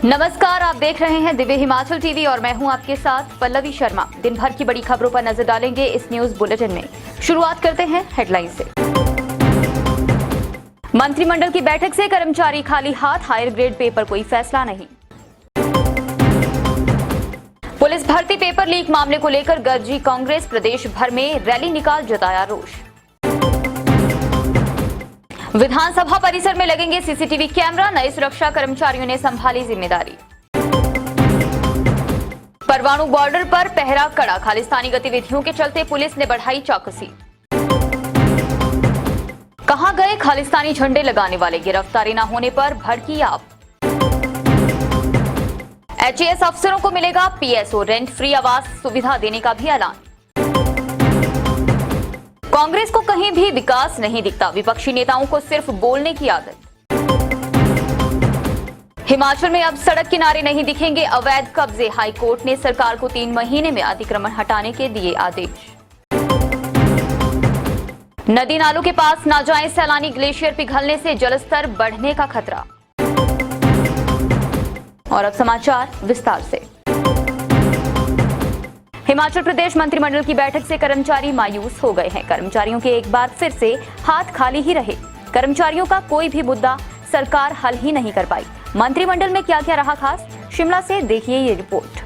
नमस्कार, आप देख रहे हैं दिव्य हिमाचल टीवी और मैं हूं आपके साथ पल्लवी शर्मा। दिन भर की बड़ी खबरों पर नजर डालेंगे इस न्यूज बुलेटिन में। शुरुआत करते हैं हेडलाइन से। मंत्रिमंडल की बैठक से कर्मचारी खाली हाथ, हायर ग्रेड पेपर कोई फैसला नहीं। पुलिस भर्ती पेपर लीक मामले को लेकर गरजी कांग्रेस, प्रदेश भर में रैली निकाल जताया रोष। विधानसभा परिसर में लगेंगे सीसीटीवी कैमरा, नए सुरक्षा कर्मचारियों ने संभाली जिम्मेदारी। परवाणु बॉर्डर पर पहरा कड़ा, खालिस्तानी गतिविधियों के चलते पुलिस ने बढ़ाई चौकसी। कहां गए खालिस्तानी झंडे लगाने वाले, गिरफ्तारी न होने पर भड़की आप। एचएएस अफसरों को मिलेगा पीएसओ, रेंट फ्री आवास सुविधा देने का भी ऐलान। कांग्रेस को कहीं भी विकास नहीं दिखता, विपक्षी नेताओं को सिर्फ बोलने की आदत। हिमाचल में अब सड़क किनारे नहीं दिखेंगे अवैध कब्जे, हाईकोर्ट ने सरकार को 3 महीने में अतिक्रमण हटाने के दिए आदेश। नदी नालों के पास न जाएं, सैलानी, ग्लेशियर पिघलने से जलस्तर बढ़ने का खतरा। और अब समाचार विस्तार से। हिमाचल प्रदेश मंत्रिमंडल की बैठक से कर्मचारी मायूस हो गए हैं। कर्मचारियों के एक बार फिर से हाथ खाली ही रहे। कर्मचारियों का कोई भी मुद्दा सरकार हल ही नहीं कर पाई। मंत्रिमंडल में क्या क्या रहा खास, शिमला से देखिए ये रिपोर्ट।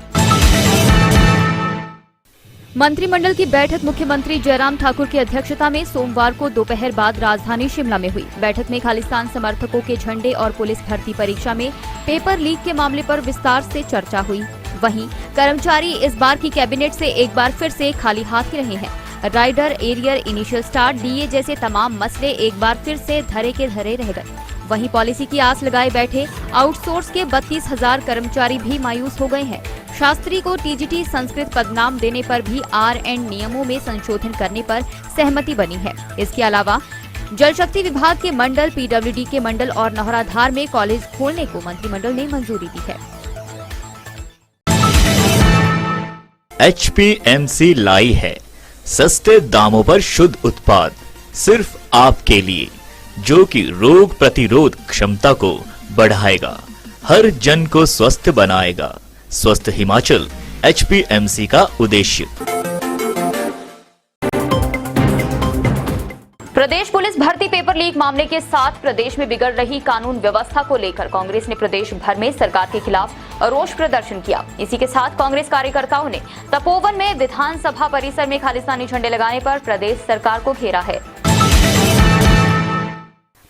मंत्रिमंडल की बैठक मुख्यमंत्री जयराम ठाकुर की अध्यक्षता में सोमवार को दोपहर बाद राजधानी शिमला में हुई। बैठक में खालिस्तान समर्थकों के झंडे और पुलिस भर्ती परीक्षा में पेपर लीक के मामले पर विस्तार से चर्चा हुई। वहीं कर्मचारी इस बार की कैबिनेट से एक बार फिर से खाली हाथ ही रहे हैं। Rider, arrear, initial start, DA जैसे तमाम मसले एक बार फिर से धरे के धरे रह गए। वहीं पॉलिसी की आस लगाए बैठे आउटसोर्स के 32,000 कर्मचारी भी मायूस हो गए हैं। शास्त्री को टीजीटी संस्कृत पदनाम देने पर भी R&D नियमों में संशोधन करने पर सहमति बनी है। इसके अलावा जल शक्ति विभाग के मंडल, पीडब्ल्यूडी के मंडल और नौहराधार में कॉलेज खोलने को मंत्रिमंडल ने मंजूरी दी है। HPMC लाई है सस्ते दामों पर शुद्ध उत्पाद सिर्फ आपके लिए, जो कि रोग प्रतिरोध क्षमता को बढ़ाएगा, हर जन को स्वस्थ बनाएगा। स्वस्थ हिमाचल HPMC का उद्देश्य। प्रदेश पुलिस भर्ती पेपर लीक मामले के साथ प्रदेश में बिगड़ रही कानून व्यवस्था को लेकर कांग्रेस ने प्रदेश भर में सरकार के खिलाफ रोष प्रदर्शन किया। इसी के साथ कांग्रेस कार्यकर्ताओं ने तपोवन में विधानसभा परिसर में खालिस्तानी झंडे लगाने पर प्रदेश सरकार को घेरा है।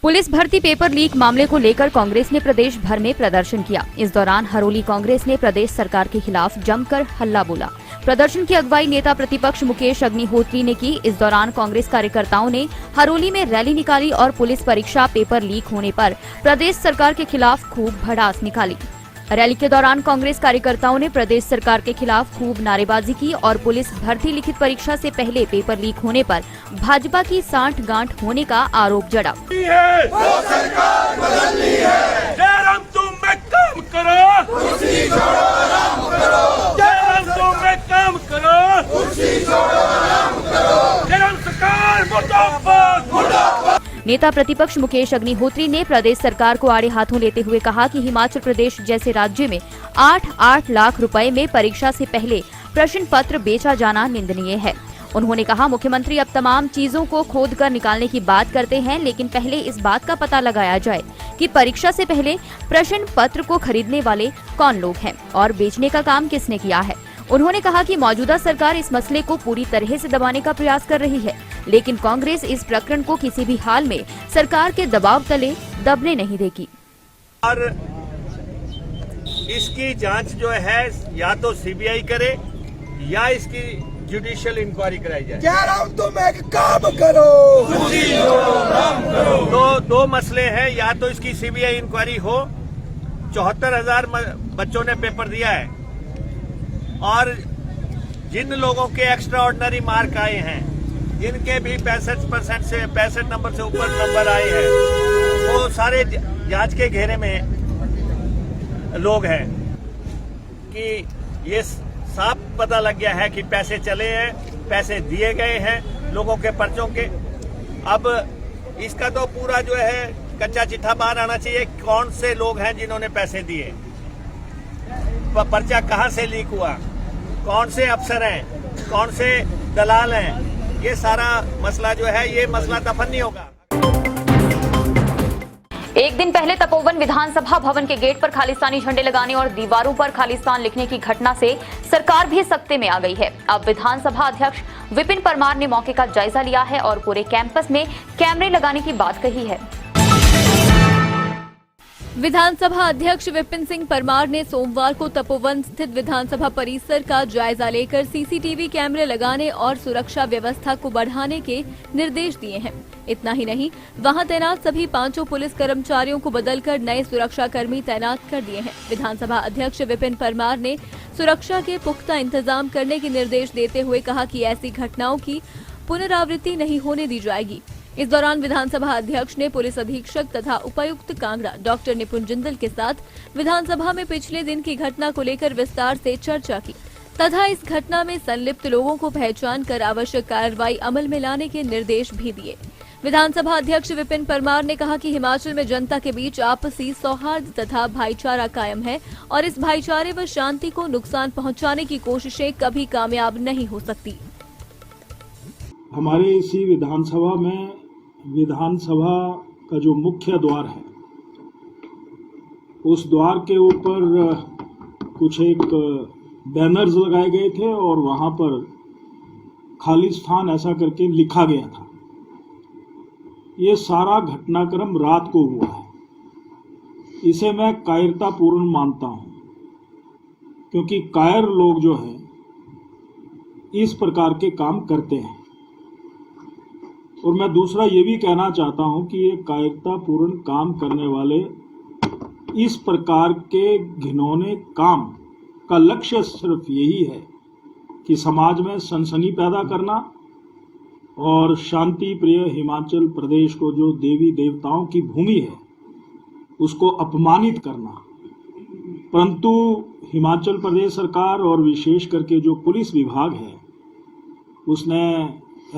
पुलिस भर्ती पेपर लीक मामले को लेकर कांग्रेस ने प्रदेश भर में प्रदर्शन किया। इस दौरान हरोली कांग्रेस ने प्रदेश सरकार के खिलाफ जमकर हल्ला बोला। प्रदर्शन की अगुवाई नेता प्रतिपक्ष मुकेश अग्निहोत्री ने की। इस दौरान कांग्रेस कार्यकर्ताओं ने हरोली में रैली निकाली और पुलिस परीक्षा पेपर लीक होने पर प्रदेश सरकार के खिलाफ खूब भड़ास निकाली। रैली के दौरान कांग्रेस कार्यकर्ताओं ने प्रदेश सरकार के खिलाफ खूब नारेबाजी की और पुलिस भर्ती लिखित परीक्षा से पहले पेपर लीक होने पर भाजपा की सांठ-गांठ होने का आरोप जड़ा। नेता प्रतिपक्ष मुकेश अग्निहोत्री ने प्रदेश सरकार को आड़े हाथों लेते हुए कहा कि हिमाचल प्रदेश जैसे राज्य में 8-8 लाख रुपए में परीक्षा से पहले प्रश्न पत्र बेचा जाना निंदनीय है। उन्होंने कहा, मुख्यमंत्री अब तमाम चीजों को खोद कर निकालने की बात करते हैं, लेकिन पहले इस बात का पता लगाया जाए कि परीक्षा से पहले प्रश्न पत्र को खरीदने वाले कौन लोग हैं और बेचने का काम किसने किया है। उन्होंने कहा कि मौजूदा सरकार इस मसले को पूरी तरह से दबाने का प्रयास कर रही है, लेकिन कांग्रेस इस प्रकरण को किसी भी हाल में सरकार के दबाव तले दबने नहीं देगी। और इसकी जांच जो है या तो सीबीआई करे या इसकी जुडिशियल इंक्वायरी कराई जाए। कह रहा हूं तुम एक काम करो, दो मसले हैं, या तो इसकी सीबीआई इंक्वायरी हो। 74,000 बच्चों ने पेपर दिया है और जिन लोगों के एक्स्ट्रा ऑर्डिनरी मार्क आए हैं, जिनके भी 65% से 65 नंबर से ऊपर नंबर आए हैं, वो सारे जांच के घेरे में लोग हैं कि ये साफ पता लग गया है कि पैसे चले हैं, पैसे दिए गए हैं लोगों के पर्चों के। अब इसका तो पूरा जो है कच्चा चिट्ठा बाहर आना चाहिए, कौन से लोग हैं जिन्होंने पैसे दिए। पर्चा कहां से लीक हुआ, कौन से अफसर हैं, कौन से दलाल हैं, ये सारा मसला जो है ये मसला दफन नहीं होगा। एक दिन पहले तपोवन विधानसभा भवन के गेट पर खालिस्तानी झंडे लगाने और दीवारों पर खालिस्तान लिखने की घटना से सरकार भी सख्ते में आ गई है। अब विधानसभा अध्यक्ष विपिन परमार ने मौके का जायजा लिया है और पूरे कैंपस में कैमरे लगाने की बात कही है। विधानसभा अध्यक्ष विपिन सिंह परमार ने सोमवार को तपोवन स्थित विधानसभा परिसर का जायजा लेकर सीसीटीवी कैमरे लगाने और सुरक्षा व्यवस्था को बढ़ाने के निर्देश दिए हैं। इतना ही नहीं, वहां तैनात सभी 5 पुलिस कर्मचारियों को बदलकर नए सुरक्षा कर्मी तैनात कर दिए हैं। विधानसभा अध्यक्ष विपिन परमार ने सुरक्षा के पुख्ता इंतजाम करने के निर्देश देते हुए कहा कि ऐसी घटनाओं की पुनरावृत्ति नहीं होने दी जाएगी। इस दौरान विधानसभा अध्यक्ष ने पुलिस अधीक्षक तथा उपायुक्त कांगड़ा डॉक्टर निपुण जिंदल के साथ विधानसभा में पिछले दिन की घटना को लेकर विस्तार से चर्चा की तथा इस घटना में संलिप्त लोगों को पहचान कर आवश्यक कार्रवाई अमल में लाने के निर्देश भी दिए। विधानसभा अध्यक्ष विपिन परमार ने कहा कि हिमाचल में जनता के बीच आपसी सौहार्द तथा भाईचारा कायम है और इस भाईचारे व शांति को नुकसान पहुंचाने की कोशिशें कभी कामयाब नहीं हो सकती। हमारे इसी विधानसभा में विधानसभा का जो मुख्य द्वार है, उस द्वार के ऊपर कुछ एक बैनर्स लगाए गए थे और वहां पर खालिस्तान ऐसा करके लिखा गया था। ये सारा घटनाक्रम रात को हुआ है। इसे मैं कायरतापूर्ण मानता हूं, क्योंकि कायर लोग जो है इस प्रकार के काम करते हैं। और मैं दूसरा ये भी कहना चाहता हूं कि ये कायरतापूर्ण काम करने वाले इस प्रकार के घिनौने काम का लक्ष्य सिर्फ यही है कि समाज में सनसनी पैदा करना और शांति प्रिय हिमाचल प्रदेश को, जो देवी देवताओं की भूमि है, उसको अपमानित करना। परंतु हिमाचल प्रदेश सरकार और विशेष करके जो पुलिस विभाग है, उसने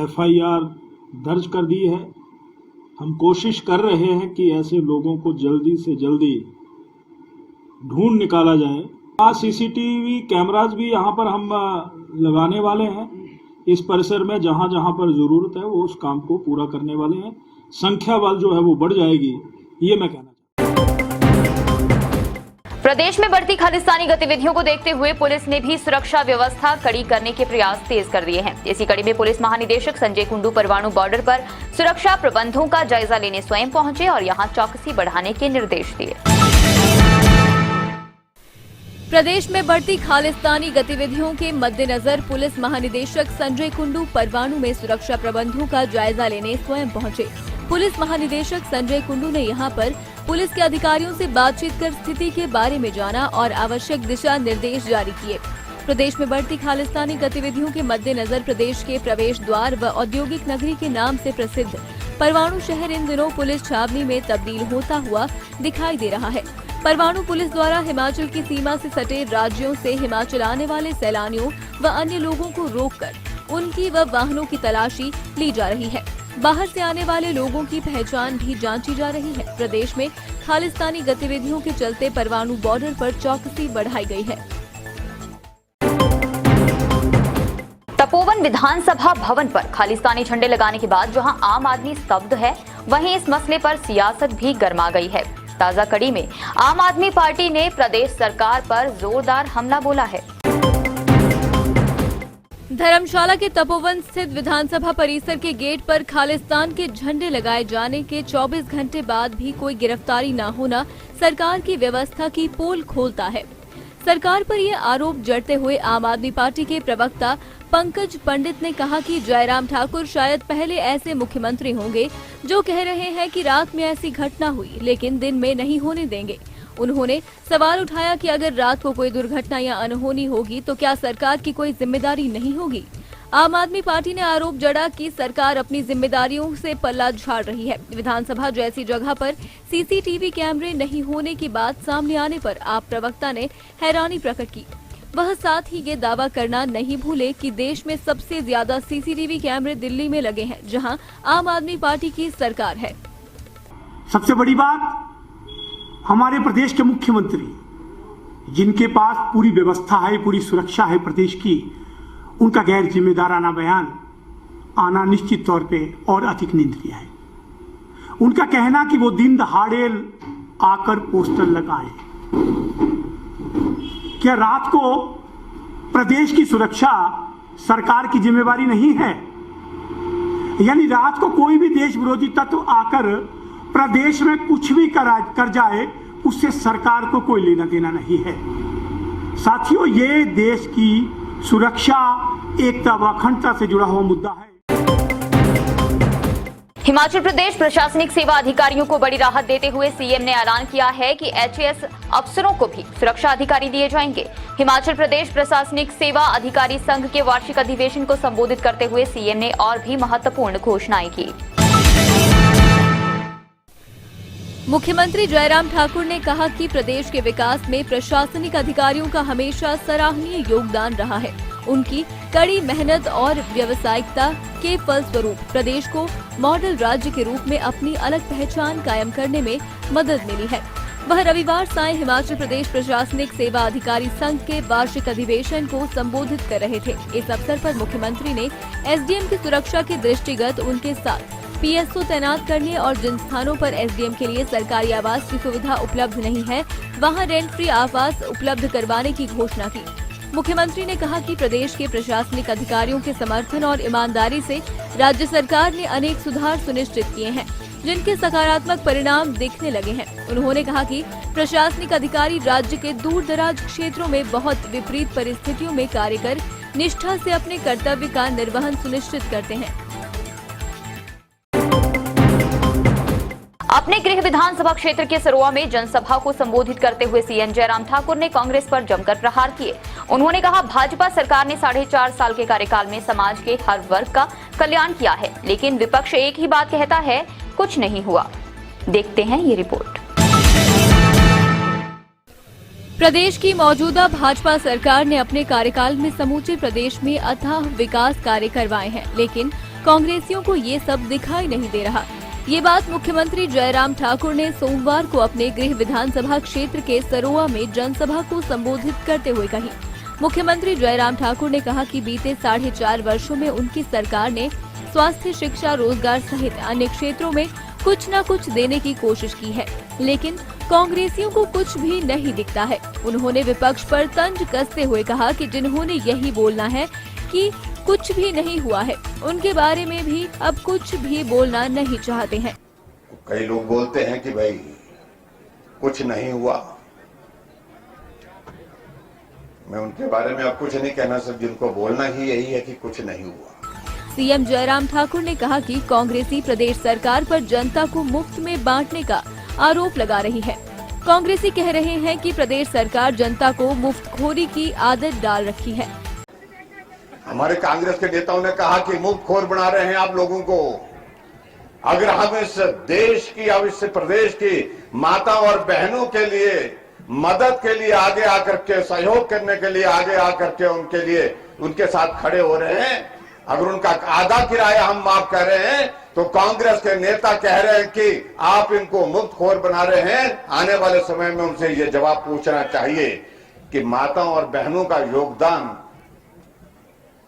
FIR दर्ज कर दी है। हम कोशिश कर रहे हैं कि ऐसे लोगों को जल्दी से जल्दी ढूंढ निकाला जाए। CCTV कैमराज भी यहाँ पर हम लगाने वाले हैं इस परिसर में, जहाँ जहाँ पर ज़रूरत है वो उस काम को पूरा करने वाले हैं। संख्या बल जो है वो बढ़ जाएगी, ये मैं कहना। प्रदेश में बढ़ती खालिस्तानी गतिविधियों को देखते हुए पुलिस ने भी सुरक्षा व्यवस्था कड़ी करने के प्रयास तेज कर दिए हैं। इसी कड़ी में पुलिस महानिदेशक संजय कुंडू परवाणु बॉर्डर पर सुरक्षा प्रबंधों का जायजा लेने स्वयं पहुंचे और यहां चौकसी बढ़ाने के निर्देश दिए। प्रदेश में बढ़ती खालिस्तानी गतिविधियों के मद्देनजर पुलिस महानिदेशक संजय कुंडू परवाणु में सुरक्षा प्रबंधों का जायजा लेने स्वयं पहुंचे। पुलिस महानिदेशक संजय कुंडू ने यहां पर पुलिस के अधिकारियों से बातचीत कर स्थिति के बारे में जाना और आवश्यक दिशा निर्देश जारी किए। प्रदेश में बढ़ती खालिस्तानी गतिविधियों के मद्देनजर प्रदेश के प्रवेश द्वार व औद्योगिक नगरी के नाम से प्रसिद्ध परवाणु शहर इन दिनों पुलिस छावनी में तब्दील होता हुआ दिखाई दे रहा है। परवाणु पुलिस द्वारा हिमाचल की सीमा से सटे राज्यों से हिमाचल आने वाले सैलानियों व अन्य लोगों को रोककर उनकी व वाहनों की तलाशी ली जा रही है। बाहर से आने वाले लोगों की पहचान भी जांची जा रही है। प्रदेश में खालिस्तानी गतिविधियों के चलते परवाणु बॉर्डर पर चौकसी बढ़ाई गई है। तपोवन विधानसभा भवन पर खालिस्तानी झंडे लगाने के बाद जहां आम आदमी स्तब्ध है, वहीं इस मसले पर सियासत भी गर्मा गई है। ताजा कड़ी में आम आदमी पार्टी ने प्रदेश सरकार पर जोरदार हमला बोला है। धर्मशाला के तपोवन स्थित विधानसभा परिसर के गेट पर खालिस्तान के झंडे लगाए जाने के 24 घंटे बाद भी कोई गिरफ्तारी न होना सरकार की व्यवस्था की पोल खोलता है। सरकार पर ये आरोप जड़ते हुए आम आदमी पार्टी के प्रवक्ता पंकज पंडित ने कहा कि जयराम ठाकुर शायद पहले ऐसे मुख्यमंत्री होंगे जो कह रहे हैं कि रात में ऐसी घटना हुई लेकिन दिन में नहीं होने देंगे। उन्होंने सवाल उठाया कि अगर रात को कोई दुर्घटना या अनहोनी होगी तो क्या सरकार की कोई जिम्मेदारी नहीं होगी। आम आदमी पार्टी ने आरोप जड़ा कि सरकार अपनी जिम्मेदारियों से पल्ला झाड़ रही है। विधानसभा जैसी जगह पर सीसीटीवी कैमरे नहीं होने की बात सामने आने पर आप प्रवक्ता ने हैरानी प्रकट की। वह साथ ही ये दावा करना नहीं भूले कि देश में सबसे ज्यादा सीसीटीवी कैमरे दिल्ली में लगे हैं, जहां आम आदमी पार्टी की सरकार है। सबसे बड़ी बात, हमारे प्रदेश के मुख्यमंत्री जिनके पास पूरी व्यवस्था है, पूरी सुरक्षा है प्रदेश की, उनका गैर जिम्मेदाराना बयान आना निश्चित तौर पे और अधिक निंदनीय है। उनका कहना कि वो दिन दहाड़े आकर पोस्टर लगाएं, क्या रात को प्रदेश की सुरक्षा सरकार की जिम्मेवारी नहीं है? यानी रात को कोई भी देश विरोधी तत्व आकर प्रदेश में कुछ भी कर जाए, उससे सरकार को कोई लेना देना नहीं है। साथियों, ये देश की सुरक्षा, एकता व अखंडता से जुड़ा हुआ मुद्दा है। हिमाचल प्रदेश प्रशासनिक सेवा अधिकारियों को बड़ी राहत देते हुए सीएम ने ऐलान किया है कि एचएएस अफसरों को भी सुरक्षा अधिकारी दिए जाएंगे। हिमाचल प्रदेश प्रशासनिक सेवा अधिकारी संघ के वार्षिक अधिवेशन को संबोधित करते हुए सीएम ने और भी महत्वपूर्ण घोषणाएं की। मुख्यमंत्री जयराम ठाकुर ने कहा कि प्रदेश के विकास में प्रशासनिक अधिकारियों का हमेशा सराहनीय योगदान रहा है। उनकी कड़ी मेहनत और व्यावसायिकता के फलस्वरूप प्रदेश को मॉडल राज्य के रूप में अपनी अलग पहचान कायम करने में मदद मिली है। वह रविवार सायं हिमाचल प्रदेश प्रशासनिक सेवा अधिकारी संघ के वार्षिक अधिवेशन को संबोधित कर रहे थे। इस अवसर पर मुख्यमंत्री ने एसडीएम की सुरक्षा के दृष्टिगत उनके साथ पीएसओ तैनात करने और जिन स्थानों पर एसडीएम के लिए सरकारी आवास की सुविधा उपलब्ध नहीं है, वहां रेंट फ्री आवास उपलब्ध करवाने की घोषणा की। मुख्यमंत्री ने कहा कि प्रदेश के प्रशासनिक अधिकारियों के समर्थन और ईमानदारी से राज्य सरकार ने अनेक सुधार सुनिश्चित किए हैं, जिनके सकारात्मक परिणाम दिखने लगे हैं। उन्होंने कहा कि प्रशासनिक अधिकारी राज्य के दूर दराज क्षेत्रों में बहुत विपरीत परिस्थितियों में कार्य कर निष्ठा से अपने कर्तव्य का निर्वहन सुनिश्चित करते हैं। अपने गृह विधानसभा क्षेत्र के सरोआ में जनसभा को संबोधित करते हुए सीएम जयराम ठाकुर ने कांग्रेस पर जमकर प्रहार किए। उन्होंने कहा, भाजपा सरकार ने 4.5 साल के कार्यकाल में समाज के हर वर्ग का कल्याण किया है, लेकिन विपक्ष एक ही बात कहता है, कुछ नहीं हुआ। देखते हैं ये रिपोर्ट। प्रदेश की मौजूदा भाजपा सरकार ने अपने कार्यकाल में समूचे प्रदेश में अथाह विकास कार्य करवाए हैं, लेकिन कांग्रेसियों को ये सब दिखाई नहीं दे रहा। ये बात मुख्यमंत्री जयराम ठाकुर ने सोमवार को अपने गृह विधानसभा क्षेत्र के सरोआ में जनसभा को संबोधित करते हुए कही। मुख्यमंत्री जयराम ठाकुर ने कहा कि बीते 4.5 वर्षों में उनकी सरकार ने स्वास्थ्य, शिक्षा, रोजगार सहित अन्य क्षेत्रों में कुछ न कुछ देने की कोशिश की है, लेकिन कांग्रेसियों को कुछ भी नहीं दिखता है। उन्होंने विपक्ष पर तंज कसते हुए कहा कि जिन्होंने यही बोलना है कि कुछ भी नहीं हुआ है, उनके बारे में भी अब कुछ भी बोलना नहीं चाहते हैं। कई लोग बोलते हैं कि भाई कुछ नहीं हुआ, मैं उनके बारे में अब कुछ नहीं कहना सकता। जिनको बोलना ही यही है कि कुछ नहीं हुआ। सीएम जयराम ठाकुर ने कहा कि कांग्रेसी प्रदेश सरकार पर जनता को मुफ्त में बांटने का आरोप लगा रही है। कांग्रेसी कह रहे हैं कि प्रदेश सरकार जनता को मुफ्तखोरी की आदत डाल रखी है। हमारे कांग्रेस के नेताओं ने कहा कि मुफ्तखोर बना रहे हैं आप लोगों को। अगर हम इस देश की, अब इस प्रदेश की माता और बहनों के लिए मदद के लिए आगे आकर के, सहयोग करने के लिए आगे आकर के उनके लिए उनके साथ खड़े हो रहे हैं, अगर उनका आधा किराया हम माफ कर रहे हैं, तो कांग्रेस के नेता कह रहे हैं कि आप इनको मुफ्तखोर बना रहे हैं। आने वाले समय में उनसे ये जवाब पूछना चाहिए कि माताओं और बहनों का योगदान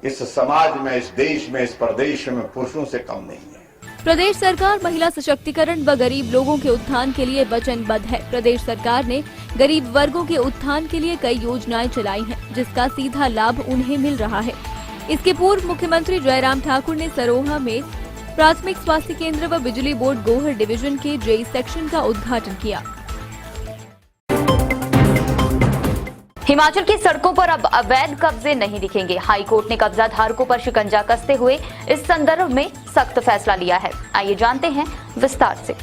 इस समाज में, इस देश में, इस प्रदेश में पुरुषों से कम नहीं है। प्रदेश सरकार महिला सशक्तिकरण व गरीब लोगों के उत्थान के लिए वचनबद्ध है। प्रदेश सरकार ने गरीब वर्गों के उत्थान के लिए कई योजनाएं चलाई हैं, जिसका सीधा लाभ उन्हें मिल रहा है। इसके पूर्व मुख्यमंत्री जयराम ठाकुर ने सरोहा में प्राथमिक स्वास्थ्य केंद्र व बिजली बोर्ड गोहर डिवीजन के जेई सेक्शन का उद्घाटन किया। हिमाचल की सड़कों पर अब अवैध कब्जे नहीं दिखेंगे। हाईकोर्ट ने कब्जा धारकों पर शिकंजा कसते हुए इस संदर्भ में सख्त फैसला लिया है। आइए जानते हैं विस्तार से।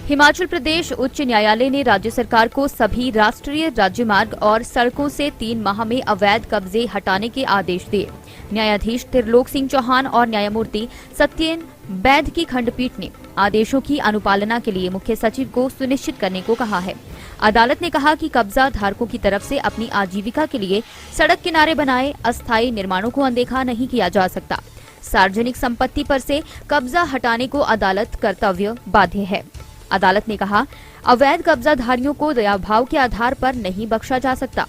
हिमाचल प्रदेश उच्च न्यायालय ने राज्य सरकार को सभी राष्ट्रीय राज्यमार्ग और सड़कों से 3 माह में अवैध कब्जे हटाने के आदेश दिए। न्यायाधीश त्रिलोक सिंह चौहान और न्यायमूर्ति सत्येन बैद की खंडपीठ ने आदेशों की अनुपालना के लिए मुख्य सचिव को सुनिश्चित करने को कहा है। अदालत ने कहा कि कब्जा धारकों की तरफ से अपनी आजीविका के लिए सड़क किनारे बनाए अस्थायी निर्माणों को अनदेखा नहीं किया जा सकता। सार्वजनिक संपत्ति पर से कब्जा हटाने को अदालत कर्तव्य बाध्य है। अदालत ने कहा, अवैध कब्जाधारियों को दयाभाव के आधार पर नहीं बख्शा जा सकता।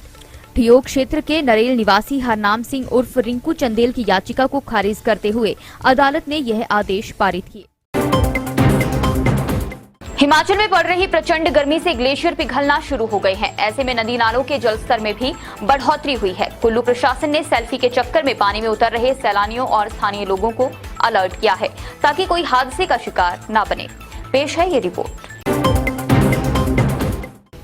ठियोग क्षेत्र के नरेल निवासी हरनाम सिंह उर्फ रिंकू चंदेल की याचिका को खारिज करते हुए अदालत ने यह आदेश पारित किए। हिमाचल में पड़ रही प्रचंड गर्मी से ग्लेशियर पिघलना शुरू हो गए हैं। ऐसे में नदी नालों के जलस्तर में भी बढ़ोतरी हुई है। कुल्लू प्रशासन ने सेल्फी के चक्कर में पानी में उतर रहे सैलानियों और स्थानीय लोगों को अलर्ट किया है ताकि कोई हादसे का शिकार न बने। पेश है ये रिपोर्ट।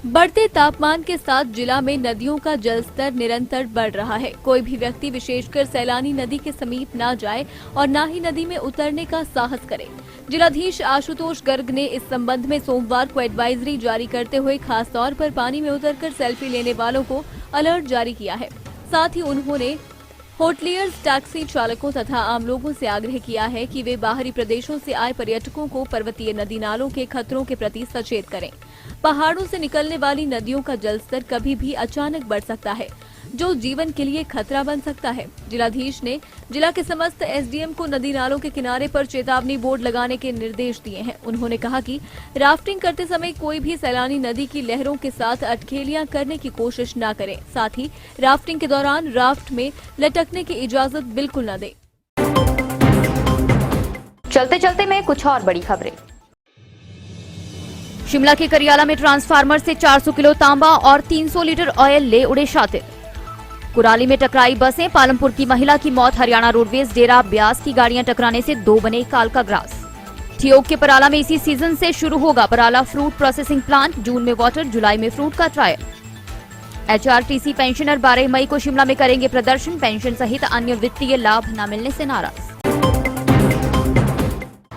बढ़ते तापमान के साथ जिला में नदियों का जलस्तर निरंतर बढ़ रहा है। कोई भी व्यक्ति, विशेषकर सैलानी, नदी के समीप न जाए और न ही नदी में उतरने का साहस करे। जिलाधीश आशुतोष गर्ग ने इस संबंध में सोमवार को एडवाइजरी जारी करते हुए खास तौर पर पानी में उतरकर सेल्फी लेने वालों को अलर्ट जारी किया है। साथ ही उन्होंने होटलियर्स, टैक्सी चालकों तथा आम लोगों से आग्रह किया है कि वे बाहरी प्रदेशों से आए पर्यटकों को पर्वतीय नदी नालों के खतरों के प्रति सचेत करें। पहाड़ों से निकलने वाली नदियों का जलस्तर कभी भी अचानक बढ़ सकता है, जो जीवन के लिए खतरा बन सकता है। जिलाधीश ने जिला के समस्त एसडीएम को नदी नालों के किनारे पर चेतावनी बोर्ड लगाने के निर्देश दिए हैं। उन्होंने कहा कि राफ्टिंग करते समय कोई भी सैलानी नदी की लहरों के साथ अटखेलियां करने की कोशिश न करे। साथ ही राफ्टिंग के दौरान राफ्ट में लटकने की इजाजत बिल्कुल न दे। चलते चलते में कुछ और बड़ी खबरें। शिमला के करियाला में ट्रांसफार्मर से 400 किलो तांबा और 300 लीटर ऑयल ले उड़े शातिर। कुराली में टकराई बसें, पालमपुर की महिला की मौत। हरियाणा रोडवेज डेरा ब्यास की गाड़ियां टकराने से 2 बने कालका ग्रास। ठियोग के पराला में इसी सीजन से शुरू होगा पराला फ्रूट प्रोसेसिंग प्लांट। जून में वाटर, जुलाई में फ्रूट का ट्रायल। एचआरटीसी पेंशनर 12 मई को शिमला में करेंगे प्रदर्शन। पेंशन सहित अन्य वित्तीय लाभ न मिलने से नाराज।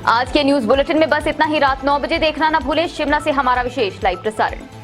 आज के न्यूज बुलेटिन में बस इतना ही। रात 9 बजे देखना न भूलें शिमला से हमारा विशेष लाइव प्रसारण।